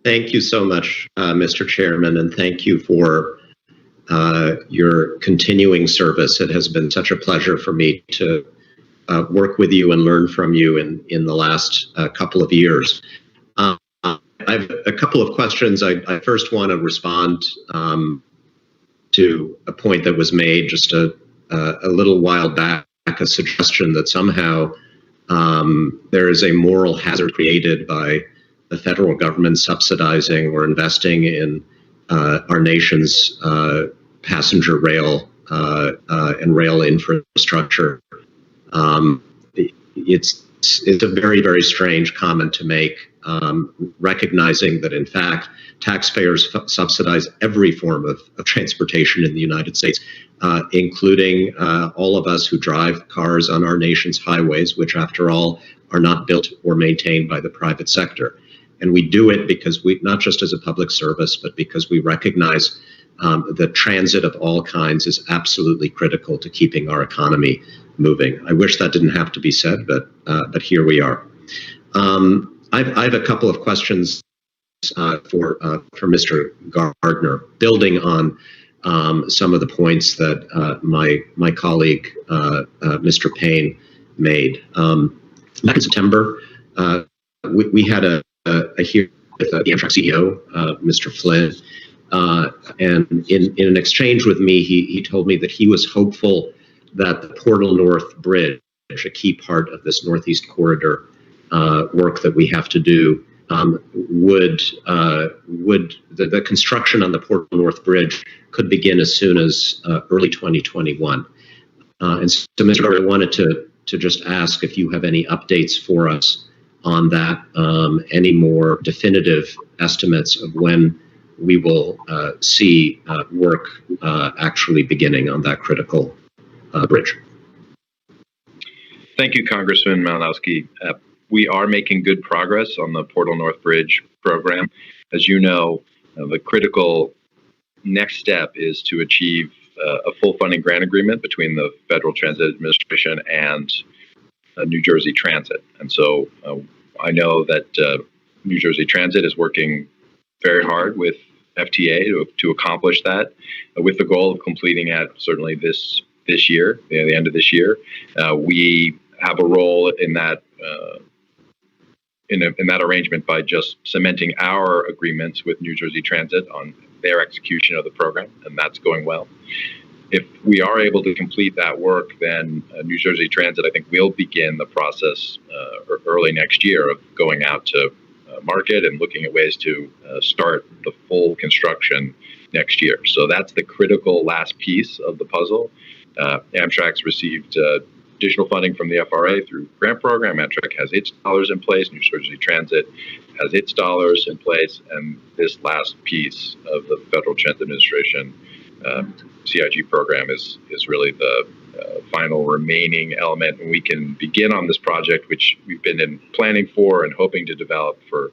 Thank you so much, Mr. Chairman, and thank you for your continuing service. It has been such a pleasure for me to work with you and learn from you in the last couple of years. I have a couple of questions. I first want to respond to a point that was made just a little while back, a suggestion that somehow there is a moral hazard created by the federal government subsidizing or investing in our nation's passenger rail and rail infrastructure. It's a very, very strange comment to make, recognizing that, in fact, taxpayers subsidize every form of transportation in the United States, including all of us who drive cars on our nation's highways, which, after all, are not built or maintained by the private sector. And we do it because not just as a public service, but because we recognize that transit of all kinds is absolutely critical to keeping our economy moving. I wish that didn't have to be said, but here we are. I have a couple of questions for Mr. Gardner, building on some of the points that my colleague, Mr. Payne, made. Back in September, we had a hearing with the Amtrak CEO, Mr. Flynn, and in an exchange with me, he told me that he was hopeful that the Portal North Bridge, a key part of this Northeast Corridor work that we have to do, would the construction on the Portal North Bridge could begin as soon as early 2021. And so, Mr. Gardner, I wanted to just ask if you have any updates for us on that, any more definitive estimates of when we will see work actually beginning on that critical bridge. Thank you, Congressman Malinowski. We are making good progress on the Portal North Bridge program. As you know, the critical next step is to achieve a full funding grant agreement between the Federal Transit Administration and New Jersey Transit. And so I know that New Jersey Transit is working very hard with FTA to accomplish that, with the goal of completing at certainly this year, the end of this year. We have a role in that in that arrangement by just cementing our agreements with New Jersey Transit on their execution of the program, and that's going well. If we are able to complete that work, then New Jersey Transit, I think, will begin the process early next year of going out to market and looking at ways to start the full construction next year. So that's the critical last piece of the puzzle. Amtrak's received additional funding from the FRA through grant program. Amtrak has its dollars in place. New Jersey Transit has its dollars in place. And this last piece of the Federal Transit Administration CIG program is really the final remaining element. And we can begin on this project, which we've been planning for and hoping to develop for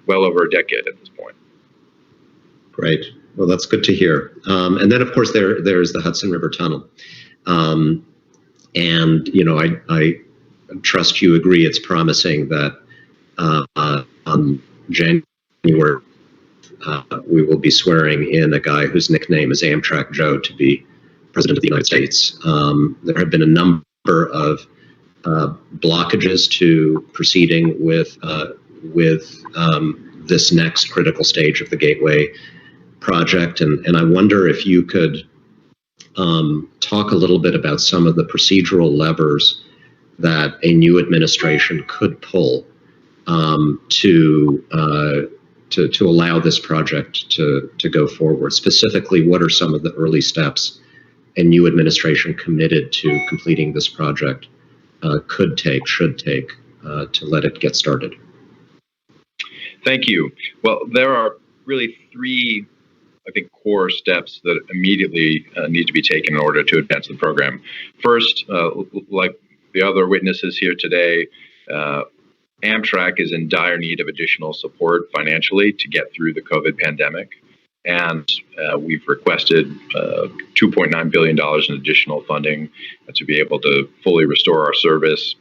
well over a decade at this point. Great. Well, that's good to hear. And then, of course, there's the Hudson River Tunnel. And, you know, I trust you agree it's promising that on January, we will be swearing in a guy whose nickname is Amtrak Joe to be President of the United States. There have been a number of blockages to proceeding with this next critical stage of the Gateway project, and I wonder if you could talk a little bit about some of the procedural levers that a new administration could pull to allow this project to go forward. Specifically, what are some of the early steps a new administration committed to completing this project should take to let it get started? Thank you. Well, there are really three, I think, core steps that immediately need to be taken in order to advance the program. First, like the other witnesses here today, Amtrak is in dire need of additional support financially to get through the COVID pandemic. And we've requested $2.9 billion in additional funding to be able to fully restore our service,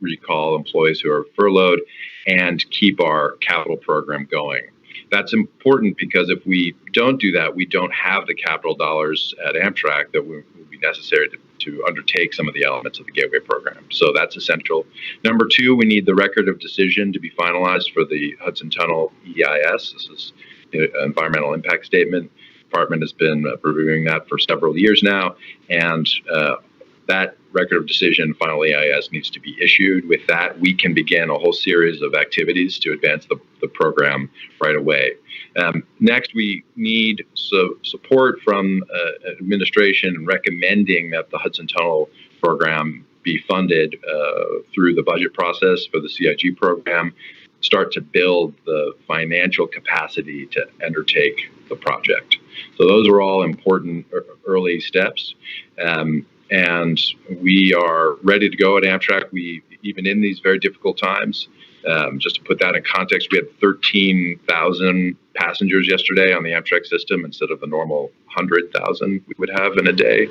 recall employees who are furloughed, and keep our capital program going. That's important because if we don't do that, we don't have the capital dollars at Amtrak that will be necessary to undertake some of the elements of the Gateway program. So that's essential. Number two, we need the record of decision to be finalized for the Hudson Tunnel EIS. This is an environmental impact statement. The department has been reviewing that for several years now, and that record of decision, final EIS, needs to be issued. With that, we can begin a whole series of activities to advance the program right away. Next, we need support from administration in recommending that the Hudson Tunnel program be funded through the budget process for the CIG program, start to build the financial capacity to undertake the project. So those are all important early steps. And we are ready to go at Amtrak. Even in these very difficult times, just to put that in context, we had 13,000 passengers yesterday on the Amtrak system instead of the normal 100,000 we would have in a day.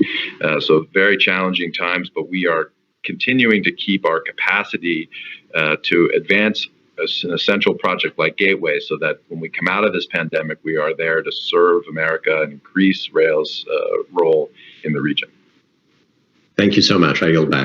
So very challenging times, but we are continuing to keep our capacity to advance an essential project like Gateway so that when we come out of this pandemic, we are there to serve America and increase rail's role in the region. Thank you so much. I yield back.